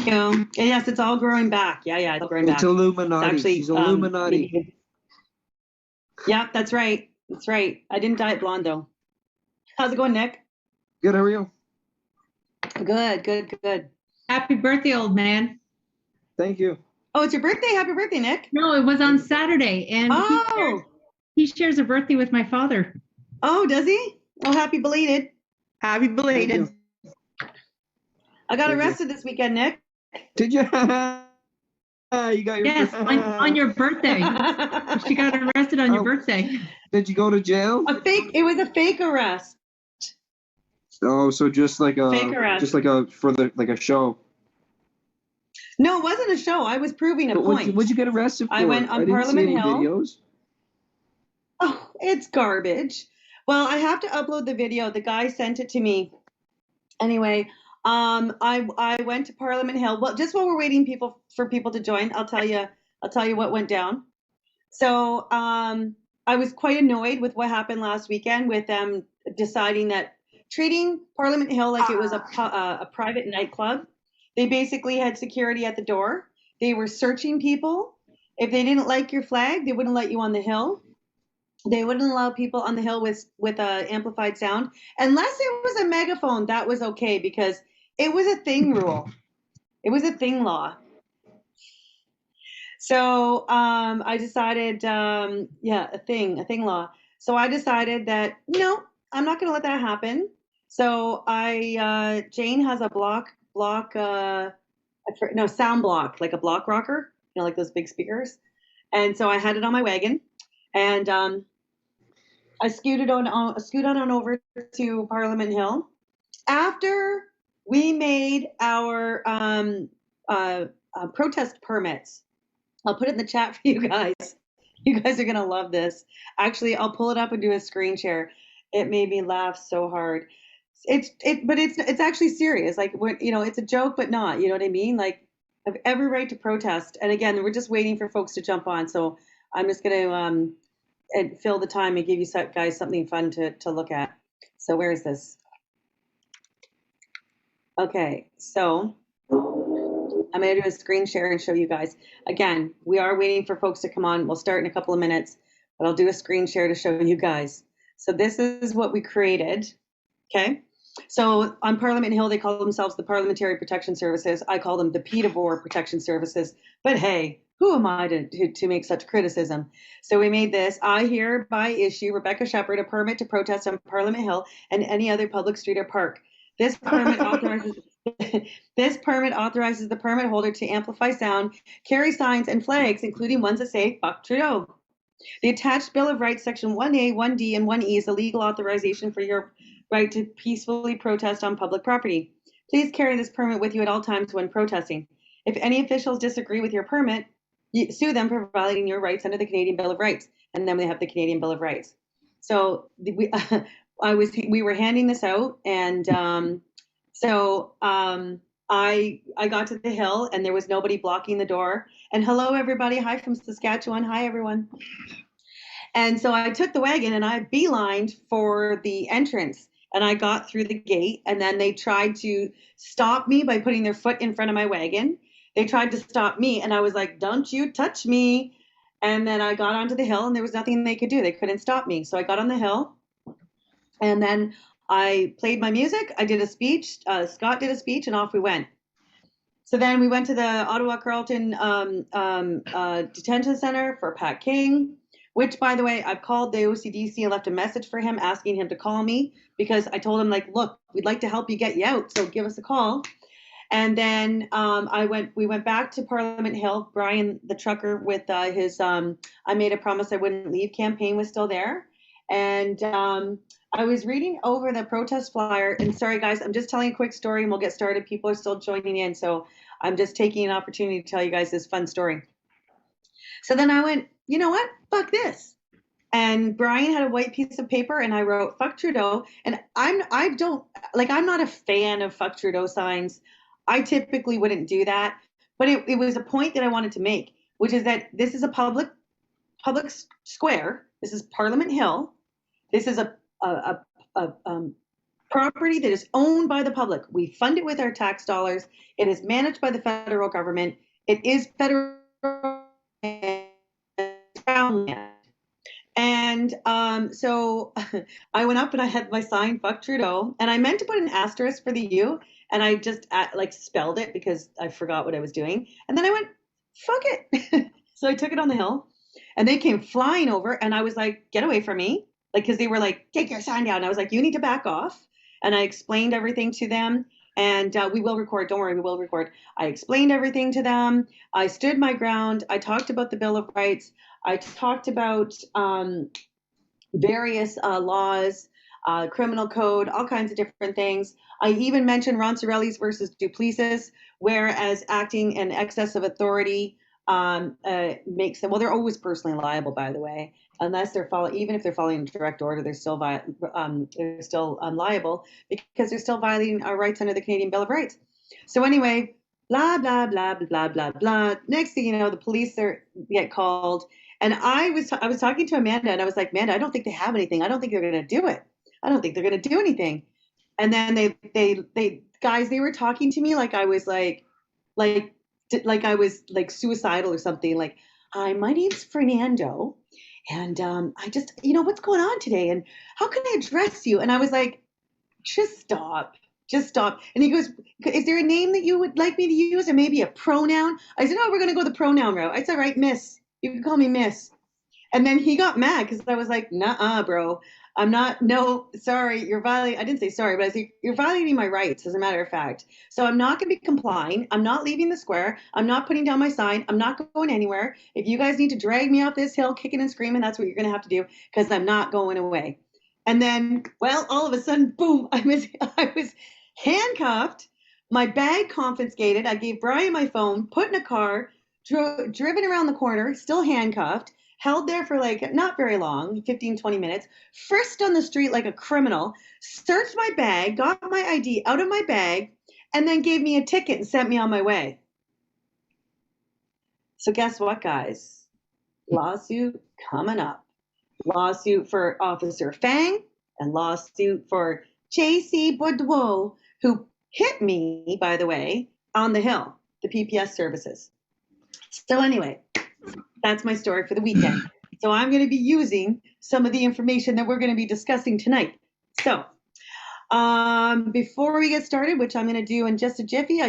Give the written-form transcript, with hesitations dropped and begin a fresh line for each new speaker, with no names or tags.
you. Yes, it's all growing back. Yeah, it's all growing back.
It's Illuminati.
It's actually,
She's Illuminati.
Yeah, that's right. That's right. I didn't dye it blonde though. How's it going, Nick?
Good, how are you?
Good.
Happy birthday, old man.
Thank you.
Oh, it's your birthday. Happy birthday, Nick.
No, it was on Saturday, and he shares a birthday with my father.
Oh, does he? Oh, happy belated.
Happy belated.
I got arrested this weekend, Nick.
Did you? You got your
Yes, on your birthday. She got arrested on your birthday.
Did you go to jail?
It was a fake arrest.
Oh, so just like a
fake arrest.
Just like a show.
No, it wasn't a show. I was proving a point.
What'd you get arrested for?
I went on Parliament Hill.
Videos.
Oh, it's garbage. Well, I have to upload the video. The guy sent it to me. Anyway, I went to Parliament Hill. Well, just while we're waiting for people to join, I'll tell you what went down. So, I was quite annoyed with what happened last weekend with them deciding that treating Parliament Hill like it was a private nightclub. They basically had security at the door. They were searching people. If they didn't like your flag, they wouldn't let you on the hill. They wouldn't allow people on the hill with amplified sound. Unless it was a megaphone, that was okay because it was a thing rule. It was a thing law. So I decided, a thing law. So I decided that, no, I'm not going to let that happen. So Jane has a sound block, like a block rocker, like those big speakers. And so I had it on my wagon, and I scooted on over to Parliament Hill. After we made our protest permits, I'll put it in the chat for you guys. You guys are gonna love this. Actually, I'll pull it up and do a screen share. It made me laugh so hard. But it's actually serious. Like, it's a joke, but not. You know what I mean? Like, I have every right to protest. And again, we're just waiting for folks to jump on. So I'm just gonna fill the time and give you guys something fun to look at. So where is this? Okay, so I'm going to do a screen share and show you guys. Again, we are waiting for folks to come on. We'll start in a couple of minutes, but I'll do a screen share to show you guys. So this is what we created, okay? So on Parliament Hill, they call themselves the Parliamentary Protection Services. I call them the Peterborough Protection Services. But hey, who am I to make such criticism? So we made this. I hereby issue Rebecca Sheppard a permit to protest on Parliament Hill and any other public street or park. This permit authorizes the permit holder to amplify sound, carry signs and flags, including ones that say "Fuck Trudeau." The attached Bill of Rights, Section 1A, 1D, and 1E is a legal authorization for your right to peacefully protest on public property. Please carry this permit with you at all times when protesting. If any officials disagree with your permit, sue them for violating your rights under the Canadian Bill of Rights. And then we have the Canadian Bill of Rights. So we were handing this out, and I got to the hill, and there was nobody blocking the door. And hello, everybody. Hi from Saskatchewan. Hi, everyone. And so I took the wagon, and I beelined for the entrance. And I got through the gate, and then they tried to stop me by putting their foot in front of my wagon. They tried to stop me, and I was like, "Don't you touch me." And then I got onto the hill, and there was nothing they could do. They couldn't stop me. So I got on the hill, and then I played my music. I did a speech. Scott did a speech, and off we went. So then we went to the Ottawa Carleton Detention Center for Pat King, which, by the way, I've called the OCDC and left a message for him asking him to call me because I told him, like, look, we'd like to help you get you out, so give us a call. And then we went back to Parliament Hill. Brian, the trucker, with his I Made a Promise I Wouldn't Leave campaign was still there. And I was reading over the protest flyer. And sorry, guys, I'm just telling a quick story and we'll get started. People are still joining in. So I'm just taking an opportunity to tell you guys this fun story. So then I went, you know what? Fuck this. And Brian had a white piece of paper and I wrote, "Fuck Trudeau." And I'm not a fan of "Fuck Trudeau" signs. I typically wouldn't do that, but it was a point that I wanted to make, which is that this is a public square. This is Parliament Hill. This is a property that is owned by the public. We fund it with our tax dollars. It is managed by the federal government. It is federal land. And so I went up and I had my sign, fuck Trudeau, and I meant to put an asterisk for the U, and I just like spelled it because I forgot what I was doing. And then I went, fuck it. So I took it on the hill, and they came flying over, and I was like, get away from me. Like, because they were like, take your sign down. And I was like, you need to back off. And I explained everything to them. And we will record. Don't worry, we will record. I explained everything to them. I stood my ground. I talked about the Bill of Rights. I talked about various laws, criminal code, all kinds of different things. I even mentioned Roncesvalles versus Duplessis, whereas acting in excess of authority makes them, well, they're always personally liable, by the way, unless they're following, even if they're following direct order, they're still liable because they're still violating our rights under the Canadian Bill of Rights. So anyway, blah, blah, blah, blah, blah, blah. Next thing you know, the police get called. And I was talking to Amanda, and I was like, Amanda, I don't think they have anything. I don't think they're going to do it. I don't think they're going to do anything. And then they guys, they were talking to me like I was like I was like suicidal or something. Like, hi, my name's Fernando, and I just, what's going on today, and how can I address you? And I was like, just stop. And he goes, is there a name that you would like me to use, or maybe a pronoun? I said, oh, we're going to go the pronoun route. I said, all right, miss. You can call me miss. And then he got mad because I was like, nuh-uh, bro. I'm not, no, sorry, you're violating, I didn't say sorry, but I said, you're violating my rights, as a matter of fact. So I'm not going to be complying. I'm not leaving the square. I'm not putting down my sign. I'm not going anywhere. If you guys need to drag me off this hill, kicking and screaming, that's what you're going to have to do, because I'm not going away. And then, well, all of a sudden, boom, I was handcuffed, my bag confiscated. I gave Brian my phone, put in a car, driven around the corner, still handcuffed, held there for like not very long, 15, 20 minutes, frisked on the street like a criminal, searched my bag, got my ID out of my bag, and then gave me a ticket and sent me on my way. So guess what, guys? Lawsuit coming up. Lawsuit for Officer Fang and lawsuit for J.C. Boudreau, who hit me, by the way, on the hill, the PPS services. So anyway, that's my story for the weekend. So I'm going to be using some of the information that we're going to be discussing tonight. So before we get started, which I'm going to do in just a jiffy,